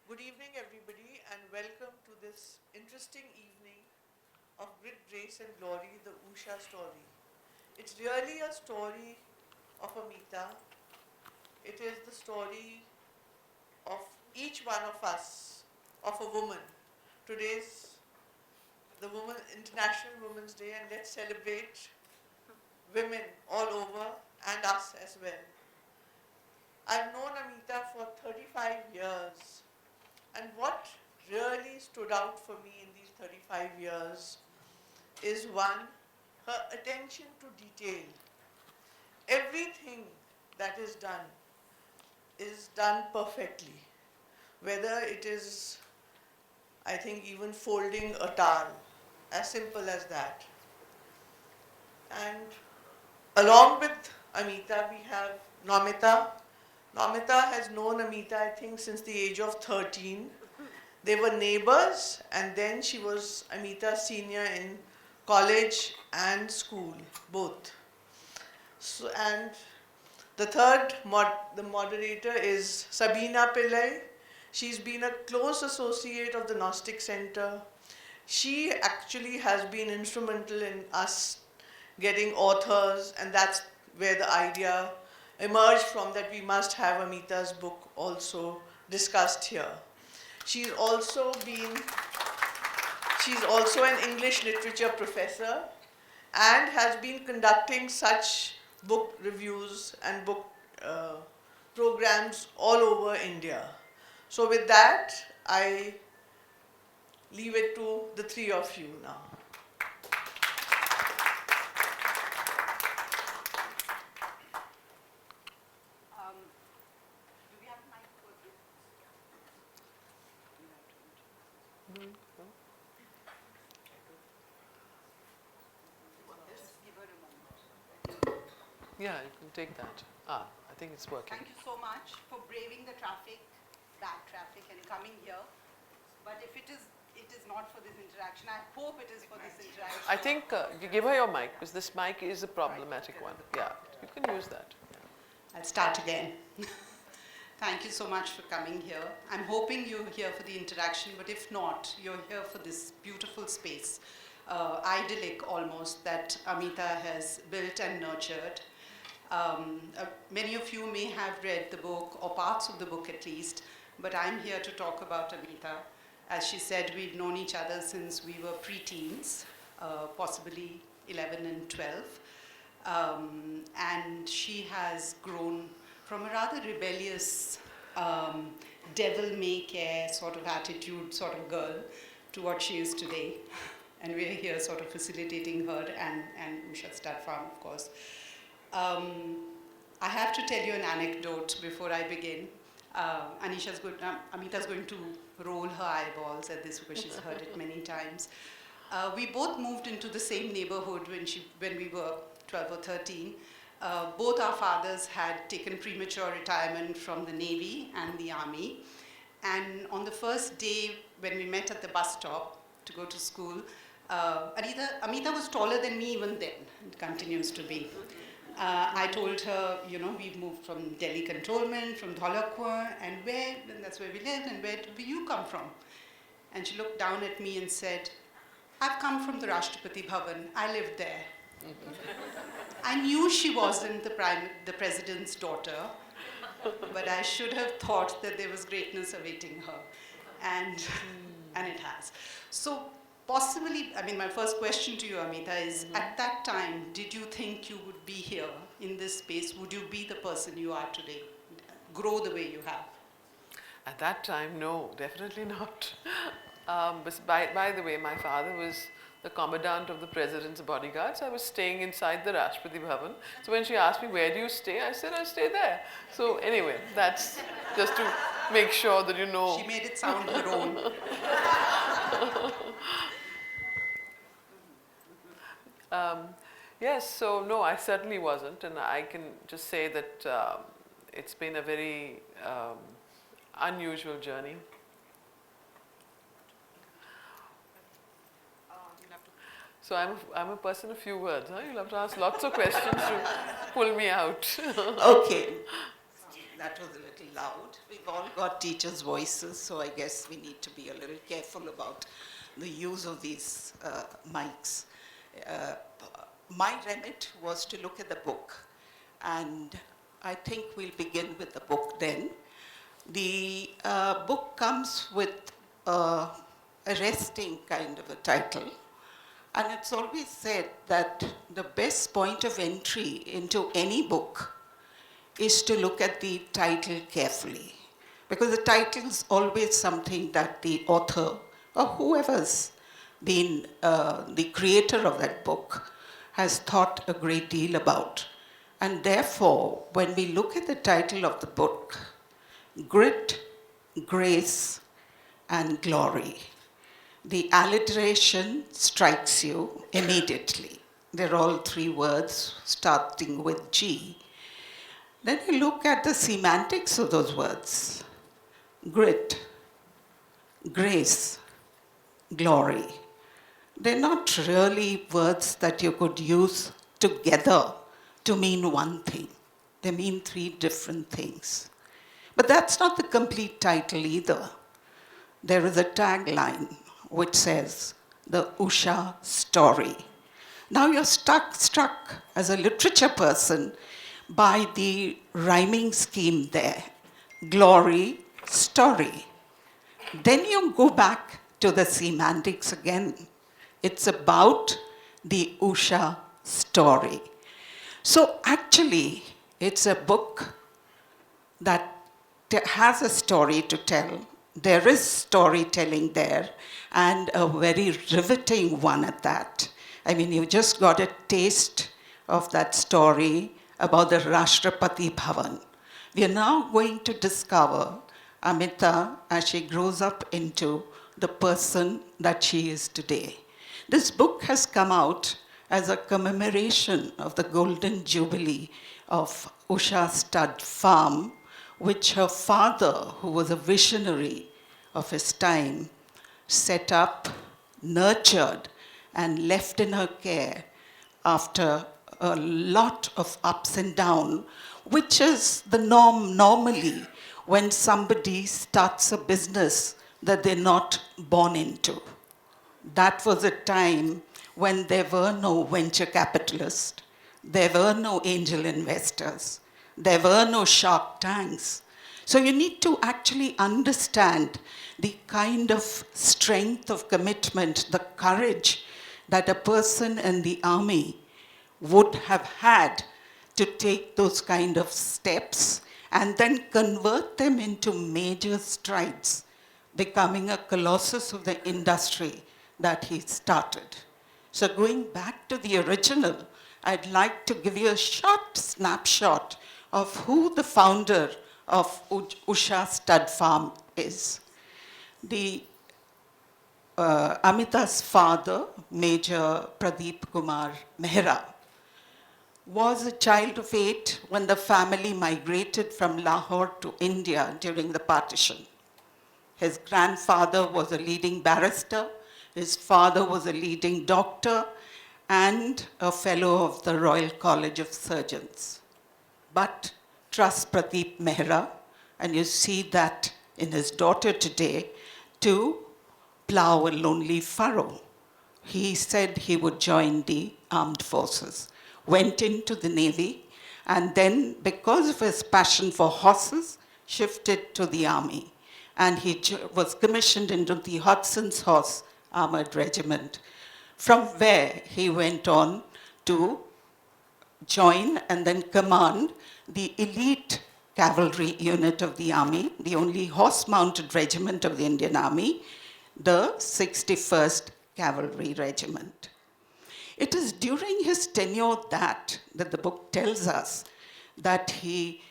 Good evening, everybody, and welcome to this interesting evening of Grit, Grace, and Glory, the Usha story. It's really a story of Ameeta. It is the story of each one of us, of a woman. Today's the International Women's Day, and let's celebrate women all over and us as well. I've known Ameeta for 35 years, and what really stood out for me in these 35 years is one, her attention to detail. Everything that is done perfectly. Whether it is, I think, even folding a towel, as simple as that. And along with Ameeta, we have Namita. Namita has known Ameeta, I think, since the age of 13. They were neighbors, and then she was Ameeta's senior in college and school, both. So, and the moderator is Sabina Pillai. She's been a close associate of the Gnostic Center. She actually has been instrumental in us getting authors, and that's where the idea emerged from, that we must have Ameeta's book also discussed here. She's also an English literature professor and has been conducting such book reviews and book programs all over India. So with that, I leave it to the three of you now. Do we have a mic for this? Just give her a moment. Yeah, you can take that. I think it's working. Thank you so much for braving the traffic, bad traffic, and coming here. But if it is not for this interaction, I hope it is for this interaction. I think you give her your mic, because this mic is a problematic one. Yeah, you can use that. I'll start again. Thank you so much for coming here. I'm hoping you're here for the interaction, but if not, you're here for this beautiful space, idyllic almost, that Ameeta has built and nurtured. Many of you may have read the book, or parts of the book at least, but I'm here to talk about Ameeta. As she said, we've known each other since we were pre-teens, possibly 11 and 12. And she has grown from a rather rebellious, devil-may-care sort of attitude sort of girl to what she is today. And we're here sort of facilitating her and Usha Stud Farm, of course. I have to tell you an anecdote before I begin. Ameeta's going to roll her eyeballs at this because she's heard it many times. We both moved into the same neighborhood when we were 12 or 13. Both our fathers had taken premature retirement from the Navy and the Army. And on the first day when we met at the bus stop to go to school, Ameeta was taller than me even then, and continues to be. I told her, we've moved from Delhi Cantonment, from Dholakpur, and that's where we lived, and where do you come from? And she looked down at me and said, I've come from the Rashtrapati Bhavan. I lived there. I knew she wasn't the president's daughter, but I should have thought that there was greatness awaiting her, and it has. So possibly, my first question to you, Ameeta, is at that time, did you think you would be here in this space? Would you be the person you are today? Grow the way you have? At that time, no, definitely not. But by the way, my father was the commandant of the president's bodyguards. I was staying inside the Rashtrapati Bhavan. So when she asked me, where do you stay? I said, I stay there. So anyway, that's just to make sure that you know. She made it sound her own. Yes, so no, I certainly wasn't. And I can just say that it's been a very unusual journey. So I'm a person of few words. Huh? You'll have to ask lots of questions to pull me out. Okay. That was a little loud. We've all got teachers' voices, so I guess we need to be a little careful about the use of these mics. Uh, my remit was to look at the book, and I think we'll begin with the book then. The book comes with a arresting kind of a title, and it's always said that the best point of entry into any book is to look at the title carefully. Because the title is always something that the author or whoever's been the creator of that book has thought a great deal about. And therefore, when we look at the title of the book, Grit, Grace, and Glory, the alliteration strikes you immediately. They're all three words starting with G. Then you look at the semantics of those words. Grit, grace, glory. They're not really words that you could use together to mean one thing. They mean three different things. But that's not the complete title either. There is a tagline which says, the Usha story. Now you're struck as a literature person by the rhyming scheme there. Glory, story. Then you go back to the semantics again. It's about the Usha story. So actually, it's a book that has a story to tell. There is storytelling there, and a very riveting one at that. I mean, you just got a taste of that story about the Rashtrapati Bhavan. We are now going to discover Ameeta as she grows up into the person that she is today. This book has come out as a commemoration of the Golden Jubilee of Usha Stud Farm, which her father, who was a visionary of his time, set up, nurtured, and left in her care after a lot of ups and downs, which is the norm normally when somebody starts a business that they're not born into. That was a time when there were no venture capitalists, there were no angel investors, there were no shark tanks. So you need to actually understand the kind of strength of commitment, the courage that a person in the army would have had to take those kind of steps and then convert them into major strides, becoming a colossus of the industry that he started. So going back to the original, I'd like to give you a short snapshot of who the founder of Usha Stud Farm is. Amita's father, Major Pradeep Kumar Mehra, was a child of 8 when the family migrated from Lahore to India during the partition. His grandfather was a leading barrister, his father was a leading doctor, and a fellow of the Royal College of Surgeons. But trust Pradeep Mehra, and you see that in his daughter today, to plow a lonely furrow. He said he would join the armed forces, went into the Navy, and then, because of his passion for horses, shifted to the army. And he was commissioned into the Hudson's Horse Armored Regiment, from where he went on to join and then command the elite cavalry unit of the army, the only horse-mounted regiment of the Indian Army, the 61st Cavalry Regiment. It is during his tenure that the book tells us that he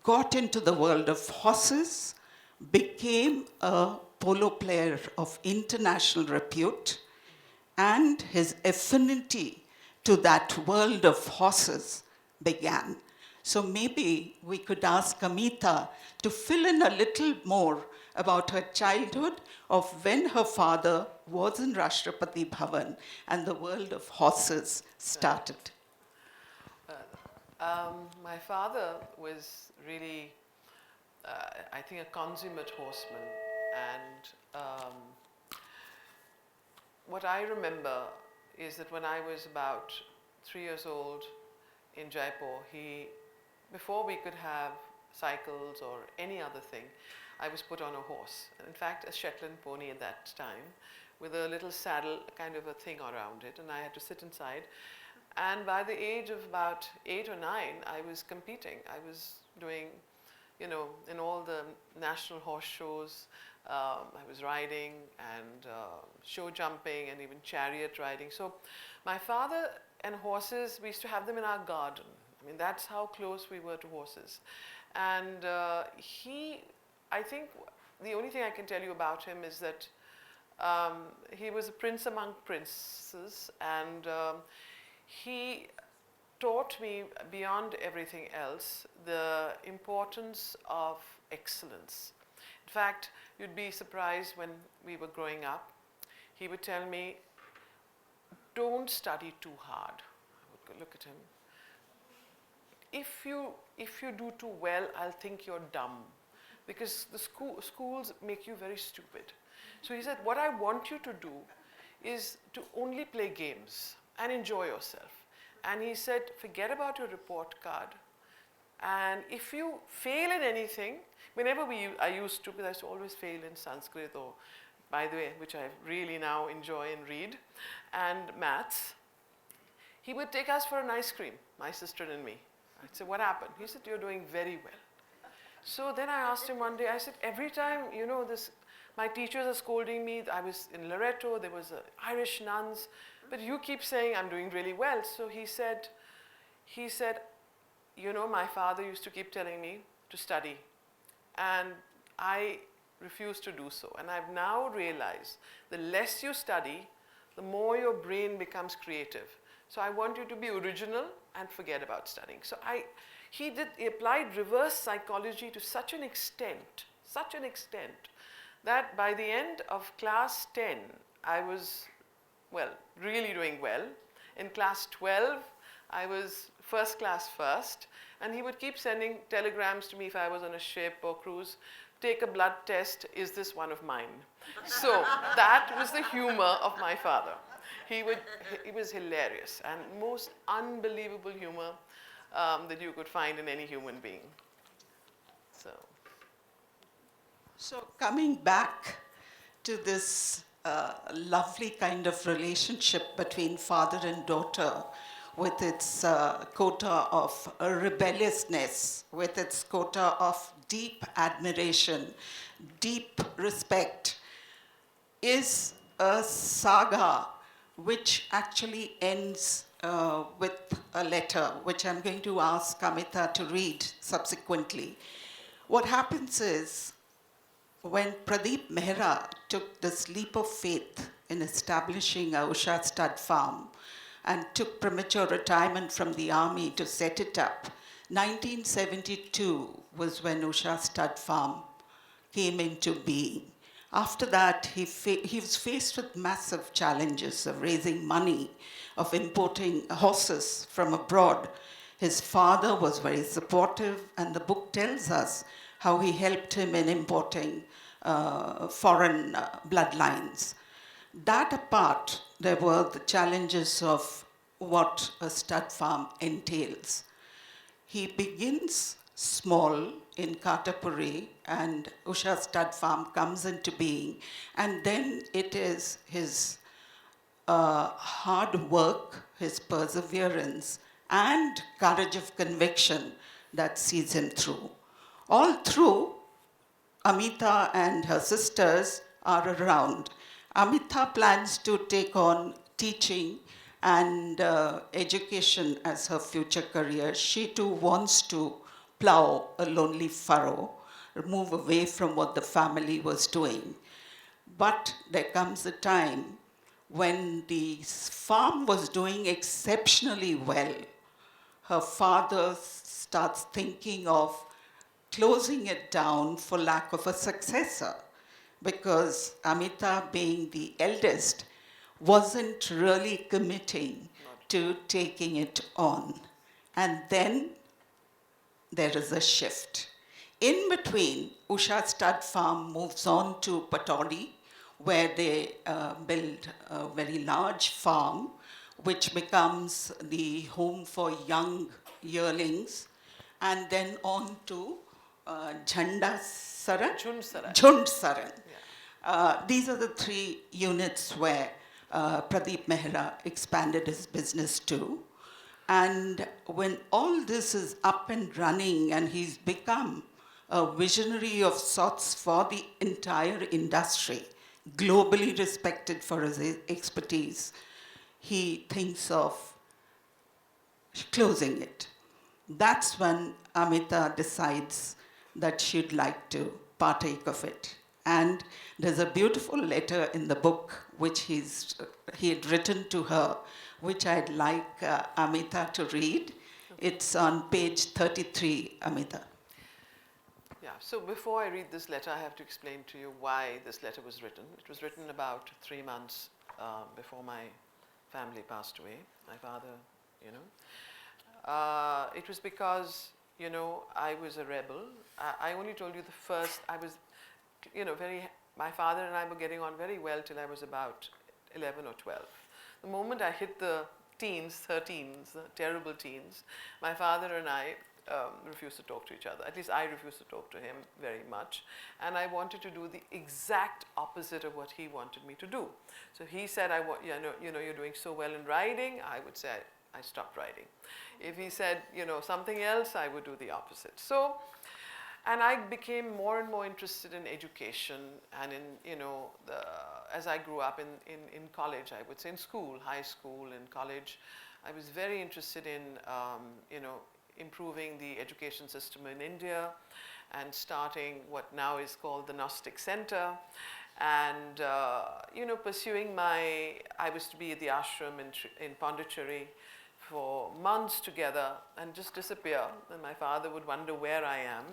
got into the world of horses, became a polo player of international repute, and his affinity to that world of horses began. So maybe we could ask Ameeta to fill in a little more about her childhood, of when her father was in Rashtrapati Bhavan and the world of horses started. My father was really I think, a consummate horseman. And what I remember is that when I was about 3 years old in Jaipur, before we could have cycles or any other thing, I was put on a horse. In fact, a Shetland pony at that time, with a little saddle, kind of a thing around it, and I had to sit inside. And by the age of about 8 or 9, I was competing. I was doing, in all the national horse shows. I was riding and show jumping and even chariot riding. So my father and horses, we used to have them in our garden. I mean, that's how close we were to horses. And I think the only thing I can tell you about him is that he was a prince among princes, and he taught me, beyond everything else, the importance of excellence. In fact, you'd be surprised, when we were growing up, he would tell me, don't study too hard. I would look at him. If you do too well, I'll think you're dumb, because the schools make you very stupid. So he said, what I want you to do is to only play games and enjoy yourself. And he said, forget about your report card. And if you fail in anything, I used to, because I used to always fail in Sanskrit, or, by the way, which I really now enjoy and read, and maths, he would take us for an ice cream, my sister and me. I'd say, what happened? He said, you're doing very well. So then I asked him one day, I said, every time, my teachers are scolding me. I was in Loreto, there was Irish nuns, but you keep saying I'm doing really well. So he said, my father used to keep telling me to study, and I refused to do so. And I've now realized the less you study, the more your brain becomes creative. So I want you to be original and forget about studying. So he applied reverse psychology to such an extent, that by the end of class 10, I was, really doing well. In class 12, I was first class first, and he would keep sending telegrams to me if I was on a ship or cruise. Take a blood test, is this one of mine? So that was the humor of my father. He was hilarious, and most unbelievable humor that you could find in any human being. So coming back to this lovely kind of relationship between father and daughter, with its quota of rebelliousness, with its quota of deep admiration, deep respect, is a saga which actually ends with a letter, which I'm going to ask Ameeta to read subsequently. What happens is, when Pradeep Mehra took this leap of faith in establishing a Usha stud farm and took premature retirement from the army to set it up, 1972 was when Usha stud farm came into being. After that, he was faced with massive challenges of raising money, of importing horses from abroad. His father was very supportive, and the book tells us how he helped him in importing foreign bloodlines. That apart, there were the challenges of what a stud farm entails. He begins small in Katapuri, and Usha stud farm comes into being, and then it is his hard work, his perseverance, and courage of conviction that sees him through. All through, Ameeta and her sisters are around. Ameeta plans to take on teaching and education as her future career. She too wants to plow a lonely furrow, move away from what the family was doing. But there comes a time when the farm was doing exceptionally well. Her father starts thinking of closing it down for lack of a successor, because Ameeta, being the eldest, wasn't really committing to taking it on. And then there is a shift. in between, Usha Stud Farm moves on to Patodi, where they build a very large farm, which becomes the home for young yearlings, and then on to Jhanda Saran? Jhund Sarai. Jhund Saran. Yeah. These are the three units where Pradeep Mehra expanded his business to. And when all this is up and running and he's become a visionary of sorts for the entire industry, globally respected for his expertise, he thinks of closing it. That's when Amita decides that she'd like to partake of it. And there's a beautiful letter in the book which he had written to her, which I'd like Amita to read. It's on page 33, Amita. Yeah, so before I read this letter, I have to explain to you why this letter was written. It was written about 3 months before my family passed away, my father, you know. It was because, you know, I was a rebel. I only told you the first, I was, you know, my father and I were getting on very well till I was about 11 or 12. The moment I hit the teens, 13s, the terrible teens, my father and I refused to talk to each other. At least I refused to talk to him very much. And I wanted to do the exact opposite of what he wanted me to do. So he said, you know, you're doing so well in writing. I would say, I stopped writing. If he said, you know, something else, I would do the opposite. So, and I became more and more interested in education and in, you know, as I grew up in college, I would say in school, high school and college, I was very interested in, you know, improving the education system in India and starting what now is called the Gnostic Center and, you know, pursuing I was to be at the ashram in Pondicherry for months together and just disappear, and my father would wonder where I am,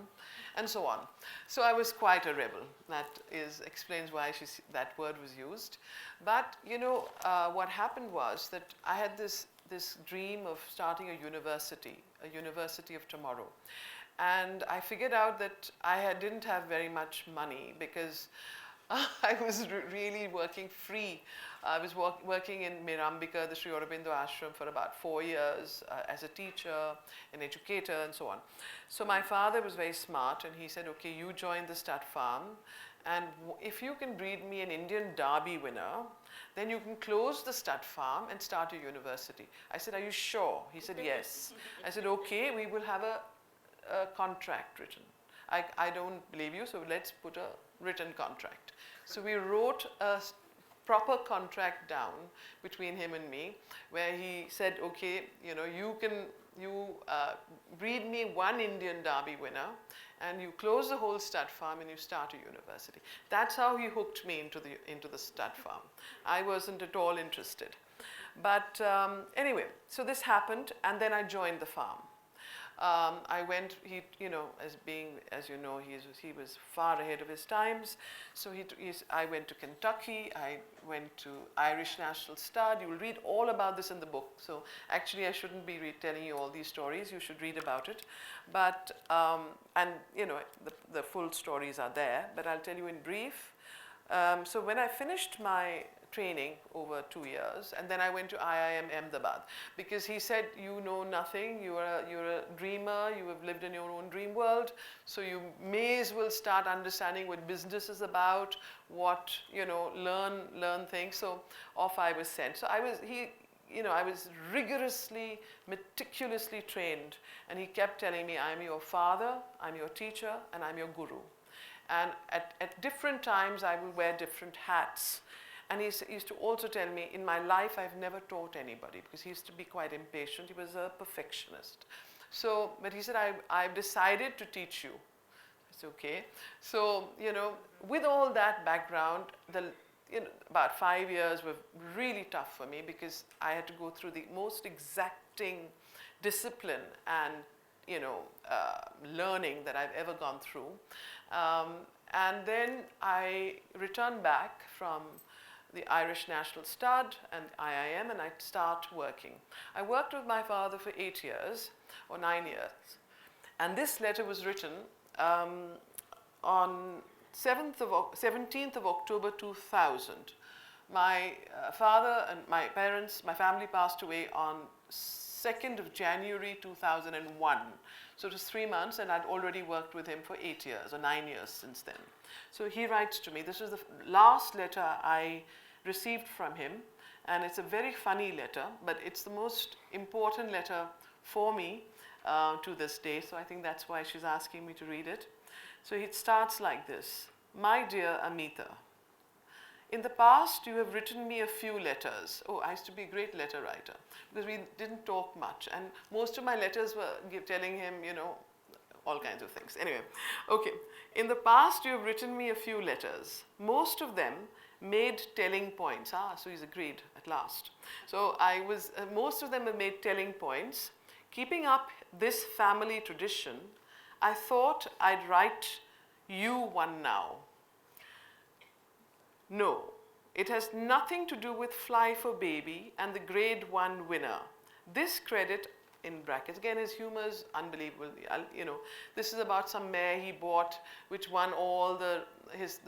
and so on. So I was quite a rebel. That explains why that word was used. But you know, what happened was that I had this dream of starting a university of tomorrow. And I figured out that I didn't have very much money because I was really working free. I was working in Mirambika, the Sri Aurobindo ashram, for about 4 years as a teacher, an educator, and so on. So my father was very smart, and he said, okay, you join the stud farm, and if you can breed me an Indian Derby winner, then you can close the stud farm and start a university. I said, are you sure? He said, yes. I said, okay, we will have a contract written. I don't believe you, so let's put a written contract. So we wrote a proper contract down between him and me, where he said, okay, you know, you breed me one Indian Derby winner, and you close the whole stud farm and you start a university. That's how he hooked me into the stud farm. I wasn't at all interested. But anyway, so this happened, and then I joined the farm. I went, you know, as you know, he was far ahead of his times. So I went to Kentucky, I went to Irish National Stud. You will read all about this in the book. So actually, I shouldn't be telling you all these stories. You should read about it. But, and you know, the full stories are there, but I'll tell you in brief. So when I finished my training over 2 years, and then I went to IIM Ahmedabad, because he said, you know nothing, you're a dreamer, you have lived in your own dream world, so you may as well start understanding what business is about, what, you know, learn things. So off I was sent. So I was rigorously, meticulously trained, and he kept telling me, I'm your father, I'm your teacher, and I'm your guru. And at different times, I will wear different hats. And he used to also tell me, in my life, I've never taught anybody, because he used to be quite impatient. He was a perfectionist. So, but he said, I've decided to teach you. It's okay. So, you know, with all that background, about 5 years were really tough for me, because I had to go through the most exacting discipline and, you know, learning that I've ever gone through. And then I returned back from the Irish National Stud and IIM, and I start working. I worked with my father for 8 years or 9 years, and this letter was written um, on 17th of October 2000, my father and my parents, my family passed away on 2nd of January 2001. So it was 3 months, and I'd already worked with him for 8 years or 9 years since then. So he writes to me. This was the last letter I received from him, and it's a very funny letter, but it's the most important letter for me to this day. So I think that's why she's asking me to read it. So it starts like this. My dear Ameeta, in the past, you have written me a few letters. Oh, I used to be a great letter writer because we didn't talk much. And most of my letters were telling him, you know, all kinds of things. Anyway, okay. In the past, you have written me a few letters. Most of them made telling points. So he's agreed at last. So most of them have made telling points. Keeping up this family tradition, I thought I'd write you one now. No, it has nothing to do with Fly for Baby and the grade 1 winner. This credit, in brackets, again, his humor is unbelievable. You know, this is about some mare he bought, which won all the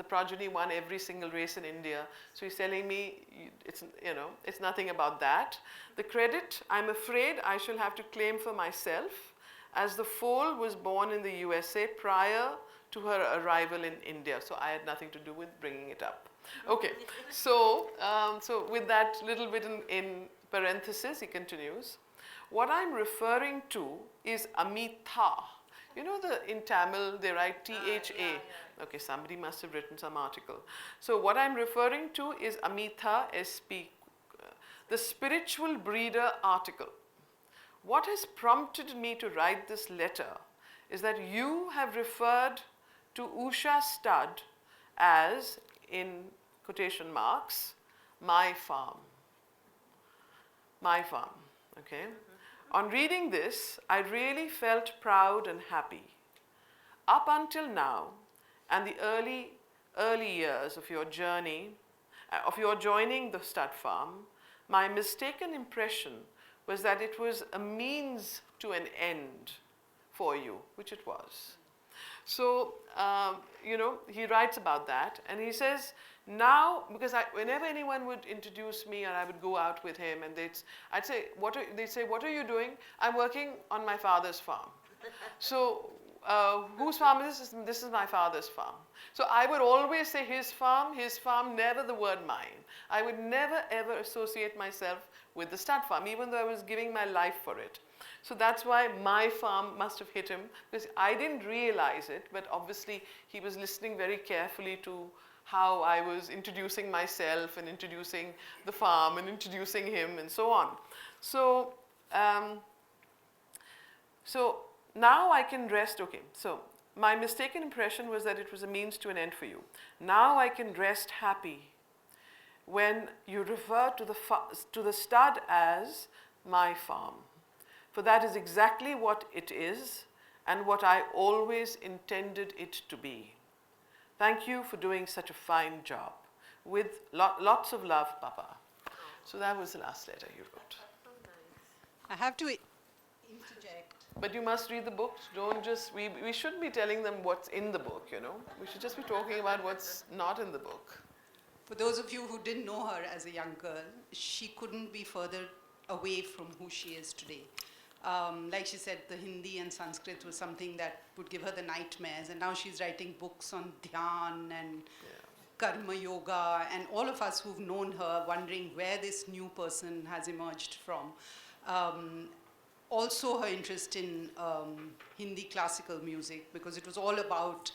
progeny won every single race in India. So he's telling me, it's nothing about that. The credit, I'm afraid I shall have to claim for myself, as the foal was born in the USA prior to her arrival in India. So I had nothing to do with bringing it up. Okay, so with that little bit in parenthesis, he continues. What I'm referring to is Ameeta. You know, in Tamil, they write T-H-A. Okay, somebody must have written some article. So what I'm referring to is Ameeta, S-P, the spiritual breeder article. What has prompted me to write this letter is that you have referred to Usha Stud as, in quotation marks, my farm. My farm, okay? On reading this, I really felt proud and happy. Up until now, and the early years of your journey, of your joining the stud farm, my mistaken impression was that it was a means to an end for you, which it was. So, he writes about that, and he says, now, because whenever anyone would introduce me, and I would go out with him, and I'd say, they'd say, what are you doing? I'm working on my father's farm. So, whose farm is this? This is my father's farm. So I would always say his farm, never the word mine. I would never ever associate myself with the stud farm, even though I was giving my life for it. So that's why my farm must have hit him, because I didn't realize it, but obviously he was listening very carefully to how I was introducing myself and introducing the farm and introducing him and so on. So, so now I can rest, okay, so my mistaken impression was that it was a means to an end for you. Now I can rest happy when you refer to the stud as my farm. For that is exactly what it is and what I always intended it to be. Thank you for doing such a fine job. With lots of love, Papa. So that was the last letter you wrote. I have to interject. But you must read the book. Don't just, we shouldn't be telling them what's in the book, you know. We should just be talking about what's not in the book. For those of you who didn't know her as a young girl, she couldn't be further away from who she is today. Like she said, the Hindi and Sanskrit was something that would give her the nightmares, and now she's writing books on dhyan and karma yoga, and all of us who've known her wondering where this new person has emerged from. Also her interest in Hindi classical music, because it was all about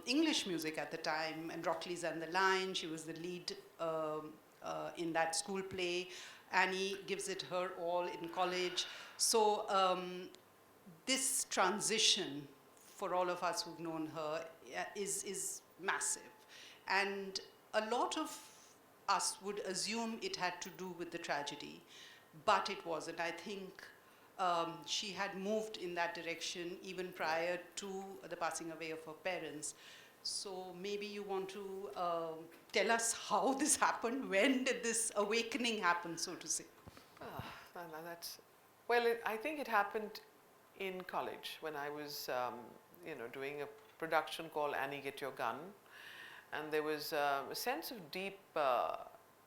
English music at the time, and Rockley's and the Line. She was the lead in that school play. Annie gives it her all in college. So this transition, for all of us who've known her, is massive. And a lot of us would assume it had to do with the tragedy, but it wasn't. I think she had moved in that direction even prior to the passing away of her parents. So maybe you want to tell us how this happened. When did this awakening happen, so to say? Well, I think it happened in college when I was doing a production called Annie Get Your Gun, and there was a sense of deep,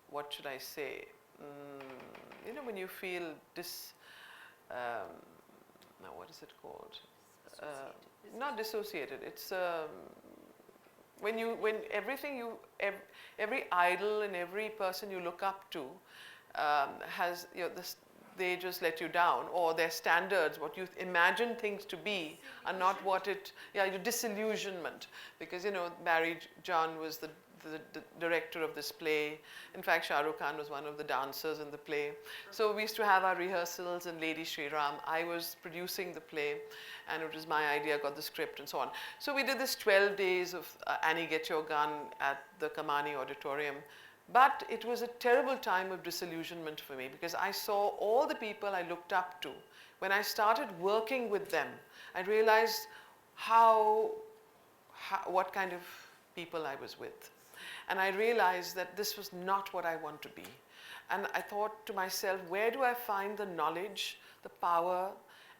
what should I say, when you feel now what is it called? Not dissociated. It's when everything every idol and every person you look up to has this, they just let you down, or their standards, what you imagine things to be, are not what your disillusionment. Because Barry John was the director of this play. In fact, Shah Rukh Khan was one of the dancers in the play. So we used to have our rehearsals in Lady Shri Ram. I was producing the play, and it was my idea, I got the script and so on. So we did this 12 days of Annie Get Your Gun at the Kamani Auditorium. But it was a terrible time of disillusionment for me, because I saw all the people I looked up to. When I started working with them, I realized what kind of people I was with. And I realized that this was not what I want to be. And I thought to myself, where do I find the knowledge, the power,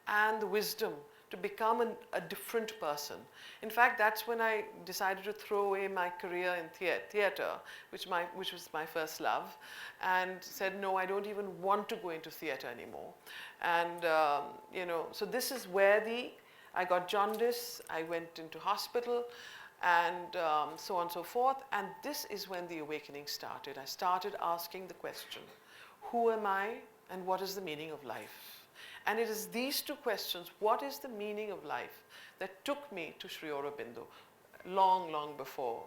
and the wisdom to become a different person? In fact, that's when I decided to throw away my career in theater, which was my first love, and said, no, I don't even want to go into theater anymore. And, so this is where I got jaundice, I went into hospital, and so on and so forth. And this is when the awakening started. I started asking the question, who am I and what is the meaning of life? And it is these two questions, what is the meaning of life, that took me to Sri Aurobindo long, long before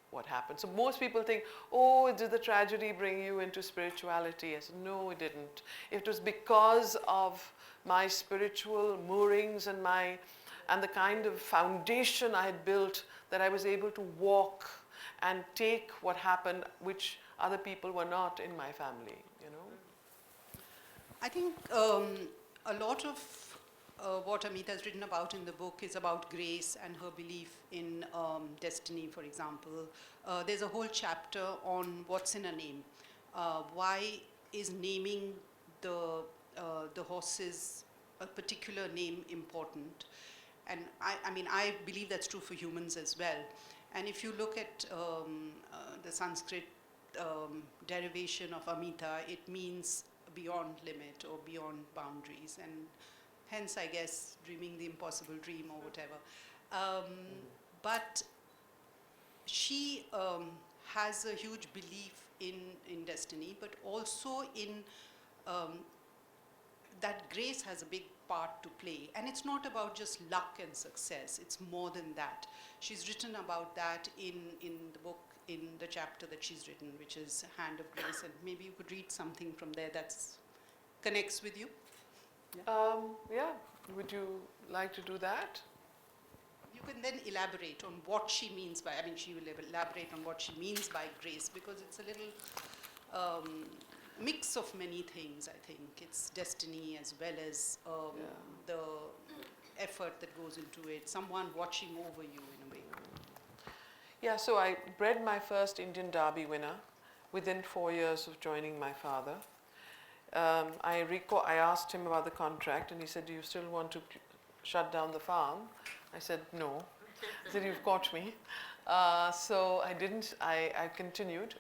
what happened. So most people think, oh, did the tragedy bring you into spirituality? I said, no, it didn't. It was because of my spiritual moorings and the kind of foundation I had built that I was able to walk and take what happened, which other people were not in my family, I think a lot of what Ameeta has written about in the book is about grace and her belief in destiny, for example. There's a whole chapter on what's in a name. Why is naming the horses a particular name important? And I believe that's true for humans as well. And if you look at the Sanskrit derivation of Ameeta, it means beyond limit or beyond boundaries, and hence, I guess, dreaming the impossible dream or whatever. But she has a huge belief in destiny, but also in that grace has a big part to play. And it's not about just luck and success, it's more than that. She's written about that in the book, in the chapter that she's written, which is Hand of Grace, and maybe you could read something from there that connects with you. Yeah, would you like to do that? You can then elaborate on what she means by, she will elaborate on what she means by grace, because it's a little mix of many things, I think. It's destiny as well as the effort that goes into it, someone watching over you in a way. Yeah, so I bred my first Indian Derby winner within 4 years of joining my father. I asked him about the contract, and he said, do you still want to shut down the farm? I said, no. He said, you've caught me. So I didn't, I continued.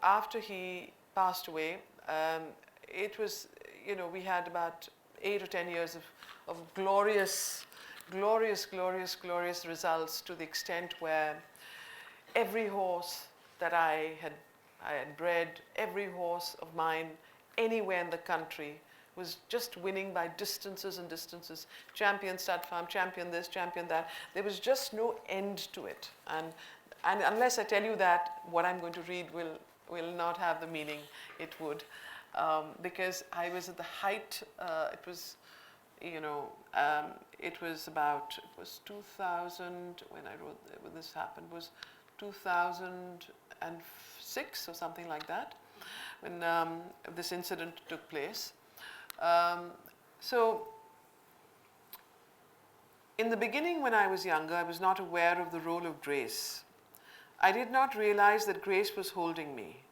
After he passed away, it was, we had about 8 or 10 years of glorious results, to the extent where every horse that I had bred, every horse of mine anywhere in the country was just winning by distances and distances. Champion stud farm, champion this, champion that. There was just no end to it. And unless I tell you that, what I'm going to read will not have the meaning it would. Because I was at the height, it was 2000, when this happened, was 2006 or something like that, when this incident took place. So in the beginning, when I was younger, I was not aware of the role of grace. I did not realize that grace was holding me.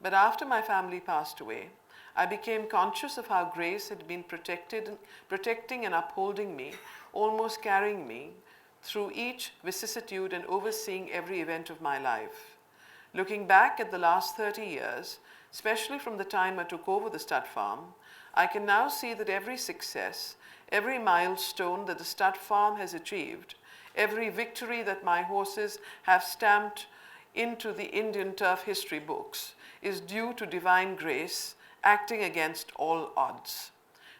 But after my family passed away, I became conscious of how grace had been protecting and upholding me, almost carrying me through each vicissitude and overseeing every event of my life. Looking back at the last 30 years, especially from the time I took over the stud farm, I can now see that every success, every milestone that the stud farm has achieved, every victory that my horses have stamped into the Indian turf history books is due to divine grace acting against all odds.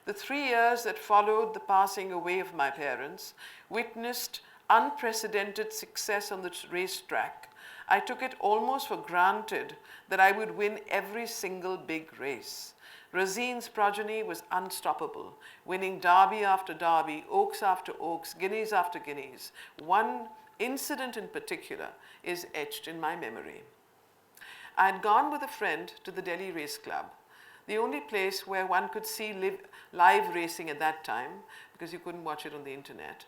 The 3 years that followed the passing away of my parents witnessed unprecedented success on the racetrack. I took it almost for granted that I would win every single big race. Razine's progeny was unstoppable, winning derby after derby, oaks after oaks, guineas after guineas. One incident in particular is etched in my memory. I had gone with a friend to the Delhi Race Club, the only place where one could see live racing at that time, because you couldn't watch it on the internet,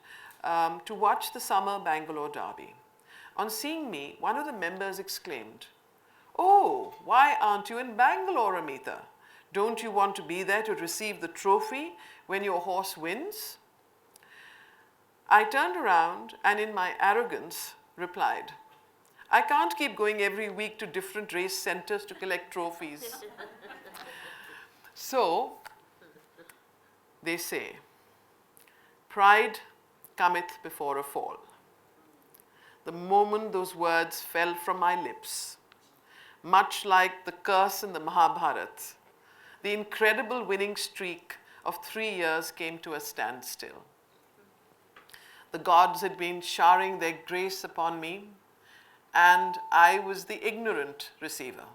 to watch the summer Bangalore Derby. On seeing me, one of the members exclaimed, "Oh, why aren't you in Bangalore, Ameeta? Don't you want to be there to receive the trophy when your horse wins?" I turned around and in my arrogance replied, "I can't keep going every week to different race centers to collect trophies." So, they say, pride cometh before a fall. The moment those words fell from my lips, much like the curse in the Mahabharata, the incredible winning streak of 3 years came to a standstill. The gods had been showering their grace upon me, and I was the ignorant receiver.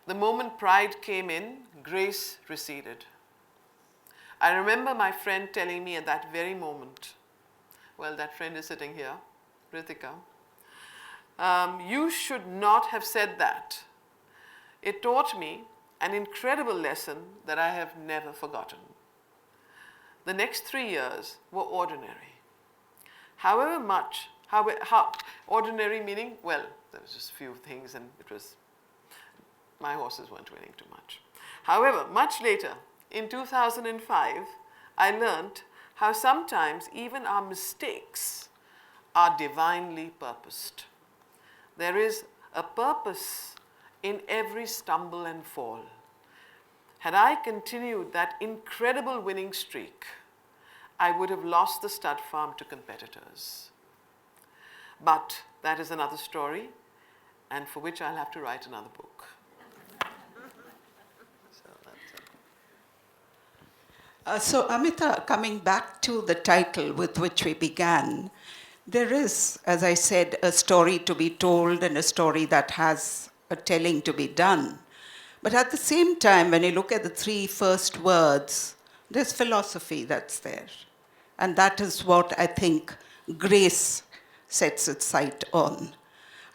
The moment pride came in, grace receded. I remember my friend telling me at that very moment, well, that friend is sitting here, Ritika, "You should not have said that." It taught me an incredible lesson that I have never forgotten. The next 3 years were ordinary. However much, how ordinary meaning, well, there was just a few things and my horses weren't winning too much. However, much later, in 2005, I learned how sometimes even our mistakes are divinely purposed. There is a purpose in every stumble and fall. Had I continued that incredible winning streak, I would have lost the stud farm to competitors. But that is another story, and for which I'll have to write another book. So that's it. So, Ameeta, coming back to the title with which we began, there is, as I said, a story to be told and a story that has a telling to be done. But at the same time, when you look at the 3 first words, there's philosophy that's there. And that is what I think grace sets its sight on.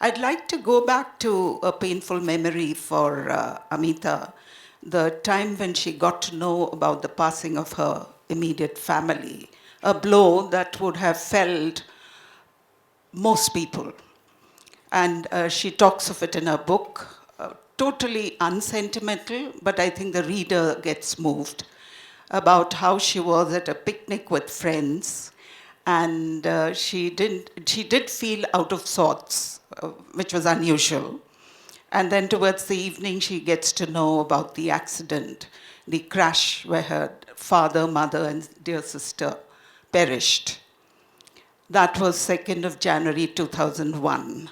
I'd like to go back to a painful memory for Ameeta, the time when she got to know about the passing of her immediate family, a blow that would have felled most people. And she talks of it in her book, totally unsentimental, but I think the reader gets moved, about how she was at a picnic with friends, and she did feel out of sorts, which was unusual. And then towards the evening, she gets to know about the accident, the crash where her father, mother, and dear sister perished. That was 2nd of January 2001.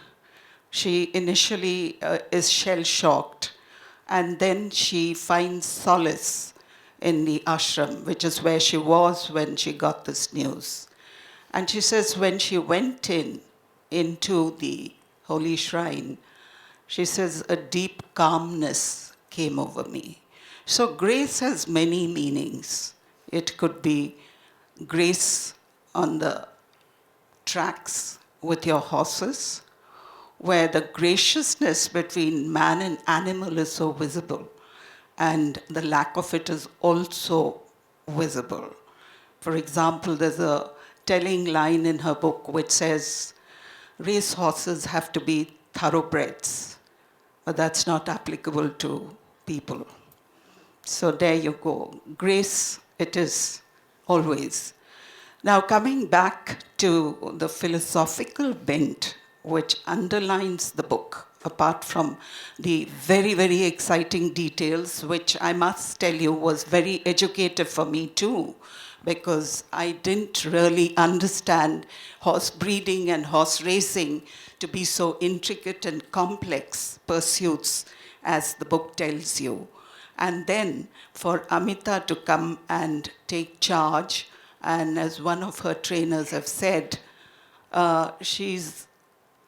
She initially is shell-shocked, and then she finds solace in the ashram, which is where she was when she got this news. And she says when she went into the holy shrine, she says a deep calmness came over me. So grace has many meanings. It could be grace on the tracks with your horses, where the graciousness between man and animal is so visible, and the lack of it is also visible. For example, there's a telling line in her book which says, race horses have to be thoroughbreds, but that's not applicable to people. So there you go. Grace it is always. Now, coming back to the philosophical bent which underlines the book, apart from the very, very exciting details, which I must tell you was very educative for me too, because I didn't really understand horse breeding and horse racing to be so intricate and complex pursuits as the book tells you. And then for Ameeta to come and take charge, and as one of her trainers have said, she's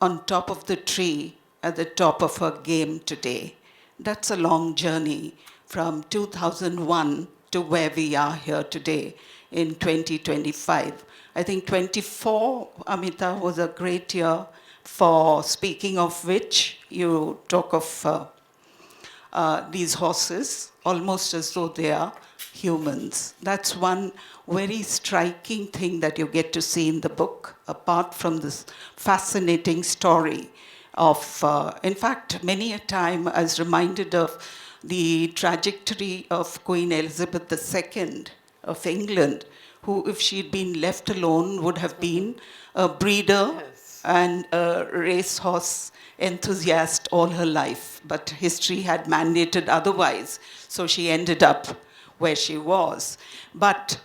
on top of the tree at the top of her game today. That's a long journey from 2001 to where we are here today in 2025. I think 24, Amita, was a great year for, speaking of which, you talk of these horses almost as though they are humans. That's one very striking thing that you get to see in the book, apart from this fascinating story of, in fact, many a time I was reminded of the trajectory of Queen Elizabeth II of England, who, if she'd been left alone, would have been a breeder Yes. and a racehorse enthusiast all her life. But history had mandated otherwise, so she ended up where she was. But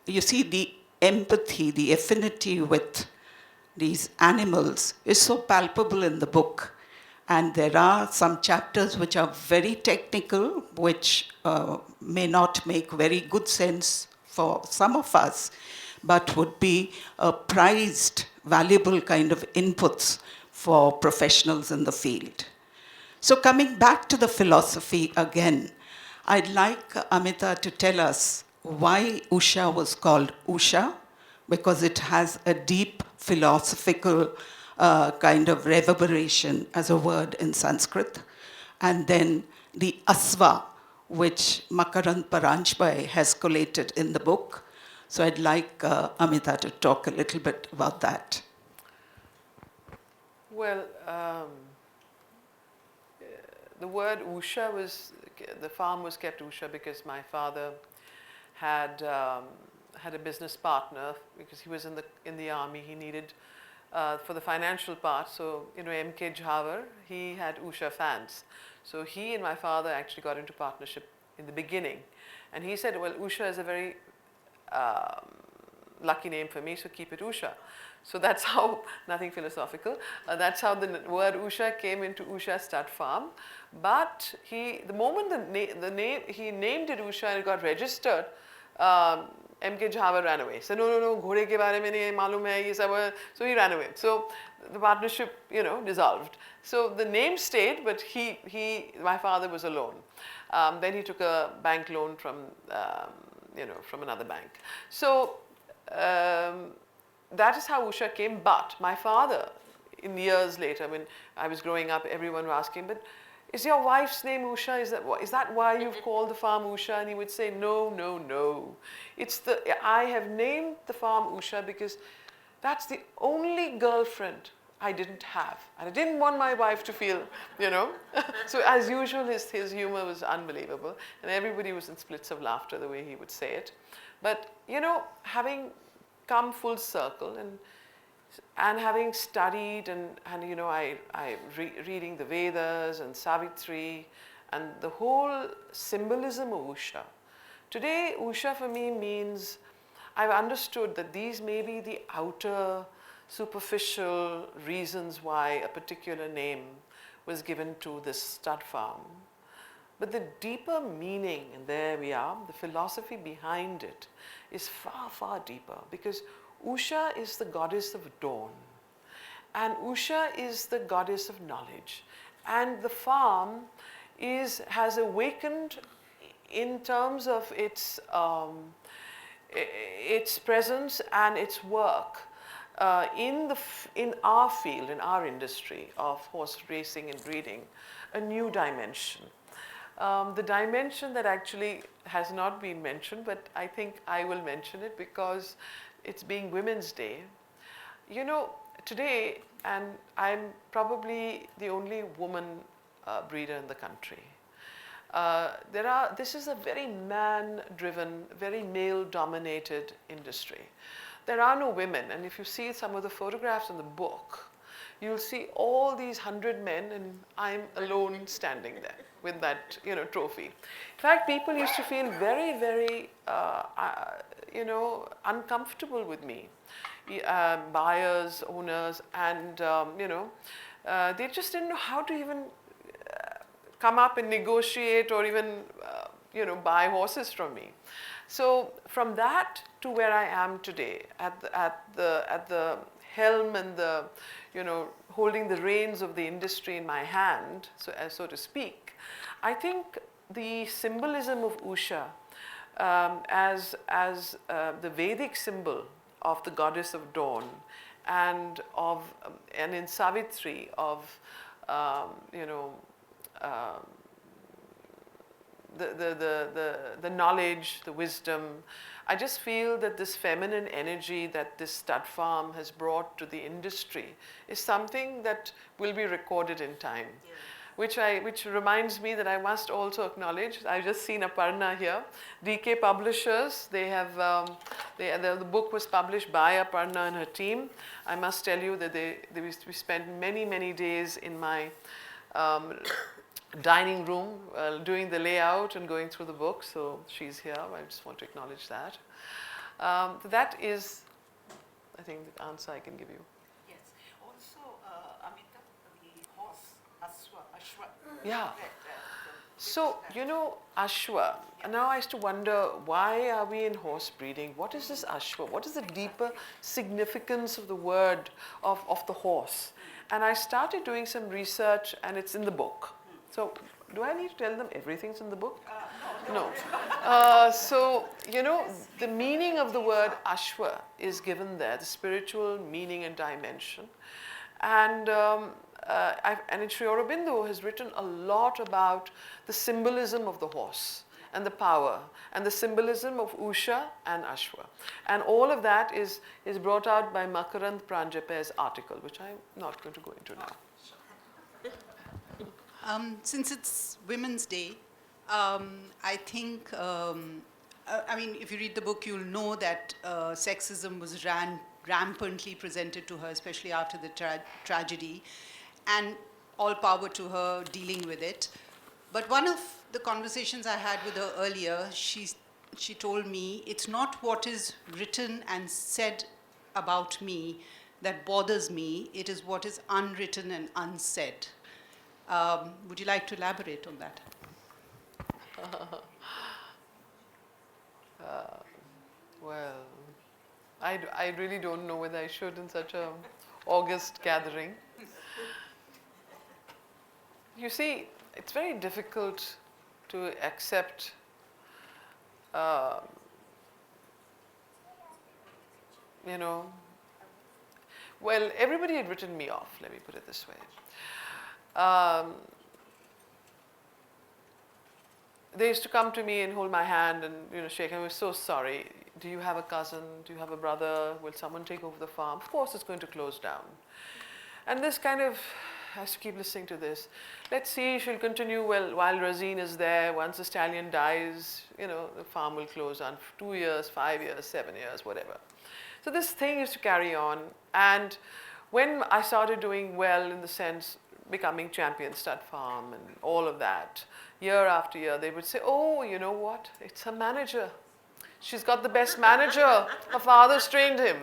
you see, the empathy, the affinity with these animals is so palpable in the book. And there are some chapters which are very technical, which may not make very good sense for some of us, but would be prized, valuable kind of inputs for professionals in the field. So coming back to the philosophy again, I'd like Amita to tell us why Usha was called Usha, because it has a deep philosophical kind of reverberation as a word in Sanskrit. And then the Asva, which Makarand Paranjpai has collated in the book. So I'd like Amita to talk a little bit about that. Well, the word Usha was, the farm was kept Usha because my father had had a business partner because he was in the army. He needed for the financial part. So M.K. Jhavar, he had Usha fans. So he and my father actually got into partnership in the beginning, and he said, "Well, Usha is a very lucky name for me, so keep it Usha." So that's how, nothing philosophical, that's how the word Usha came into Usha Stud Farm. But the moment the name, he named it Usha and it got registered, M.K. Jhavar ran away. So no, घोड़े के बारे में नहीं मालूम है ये सब. So he ran away. So the partnership, dissolved. So the name stayed, but my father was alone. Then he took a bank loan from, from another bank. So that is how Usha came. But my father, in years later, when I was growing up, everyone was asking, but is your wife's name Usha? Is that why you've called the farm Usha? And he would say, no. I have named the farm Usha because that's the only girlfriend I didn't have. And I didn't want my wife to feel, So as usual, his humor was unbelievable. And everybody was in splits of laughter the way he would say it. But, having come full circle and having studied and reading the Vedas and Savitri and the whole symbolism of Usha. Today, Usha for me means I've understood that these may be the outer, superficial reasons why a particular name was given to this stud farm. But the deeper meaning, and there we are, the philosophy behind it is far, far deeper, because Usha is the goddess of dawn, and Usha is the goddess of knowledge, and the farm has awakened in terms of its presence and its work in our field, in our industry of horse racing and breeding, a new dimension. The dimension that actually has not been mentioned, but I think I will mention it because it's being Women's Day. Today, and I'm probably the only woman breeder in the country. This is a very man-driven, very male-dominated industry. There are no women, and if you see some of the photographs in the book, you'll see all these 100 men, and I'm alone standing there with that, trophy. In fact, people used to feel very, very, uncomfortable with me. Buyers, owners, and they just didn't know how to even come up and negotiate or even, buy horses from me. So from that to where I am today, at the helm and the, holding the reins of the industry in my hand, so to speak, I think the symbolism of Usha as the Vedic symbol of the goddess of dawn, and in Savitri of the knowledge, the wisdom. I just feel that this feminine energy that this stud farm has brought to the industry is something that will be recorded in time. Yeah. Which reminds me that I must also acknowledge, I've just seen Aparna here, DK Publishers, they have, the book was published by Aparna and her team. I must tell you that we spent many, many days in my dining room doing the layout and going through the book, so she's here. I just want to acknowledge that. That is, I think, the answer I can give you. Yes. Also, Ameeta, the horse, Ashwa. Yeah. So, Ashwa. Now I used to wonder, why are we in horse breeding? What is this Ashwa? What is the deeper significance of the word of the horse? And I started doing some research, and it's in the book. So, do I need to tell them everything's in the book? No. So, the meaning of the word Ashwa is given there, the spiritual meaning and dimension. And Sri Aurobindo has written a lot about the symbolism of the horse and the power and the symbolism of Usha and Ashwa. And all of that is brought out by Makarand Pranjape's article, which I'm not going to go into now. Since it's Women's Day, I think, if you read the book, you'll know that sexism was rampantly presented to her, especially after the tragedy, and all power to her dealing with it. But one of the conversations I had with her earlier, she told me, it's not what is written and said about me that bothers me, it is what is unwritten and unsaid. Would you like to elaborate on that? Well, I really don't know whether I should in such a august gathering. You see, it's very difficult to accept well, everybody had written me off, let me put it this way. They used to come to me and hold my hand and shake. I was so sorry. Do you have a cousin? Do you have a brother? Will someone take over the farm? Of course, it's going to close down. And this kind of has to keep listening to this. Let's see, she'll continue while Razine is there. Once the stallion dies, the farm will close down for 2 years, 5 years, 7 years, whatever. So this thing used to carry on. And when I started doing well, in the sense becoming champion stud farm and all of that, year after year, they would say, oh, you know what? It's her manager. She's got the best manager. Her father's trained him.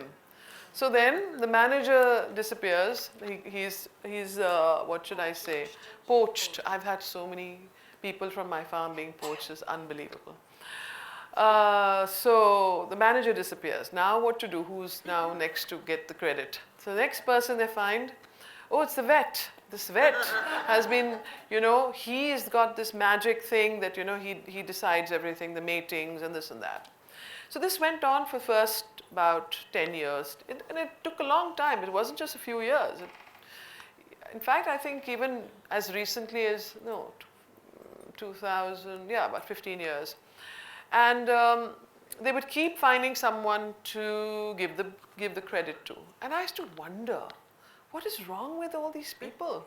So then the manager disappears. He's what should I say, poached. I've had so many people from my farm being poached. It's unbelievable. So the manager disappears. Now what to do? Who's now next to get the credit? So the next person they find, oh, it's the vet. This vet has been, he's got this magic thing that, he decides everything, the matings and this and that. So this went on for first about 10 years. And it took a long time. It wasn't just a few years. In fact, I think even as recently as, 2000, about 15 years. And they would keep finding someone to give the credit to. And I used to wonder, what is wrong with all these people?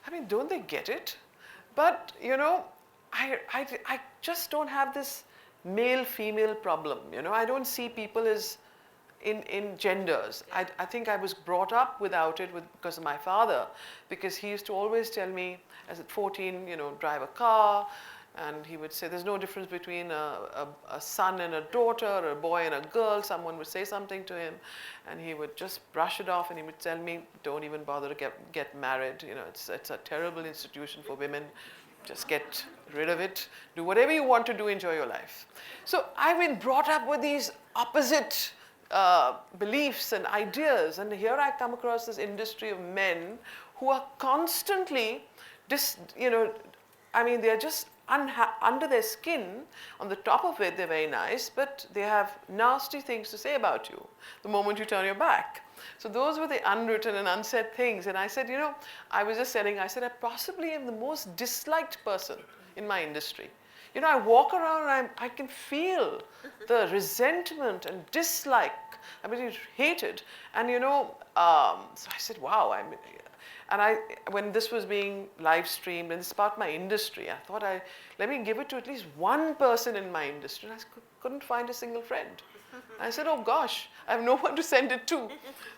I mean, don't they get it? But, I I just don't have this male-female problem, you know. I don't see people as in genders. I think I was brought up without it because of my father, because he used to always tell me, as at 14, you know, drive a car, and he would say there's no difference between a son and a daughter, or a boy and a girl. Someone would say something to him, and he would just brush it off, and he would tell me, don't even bother to get married. You know, it's a terrible institution for women. Just get rid of it. Do whatever you want to do. Enjoy your life. So I've been brought up with these opposite beliefs and ideas, and here I come across this industry of men who are constantly, you know, I mean, they're just under their skin. On the top of it, they're very nice, but they have nasty things to say about you the moment you turn your back. So those were the unwritten and unsaid things. And I said, you know, I was just saying, I said, I possibly am the most disliked person in my industry. You know, I walk around and I can feel the resentment and dislike. I mean, it's hated. And, you know, so I said, wow. When this was being live streamed, and it's about my industry, I thought, let me give it to at least one person in my industry. And I couldn't find a single friend. I said, oh gosh, I have no one to send it to.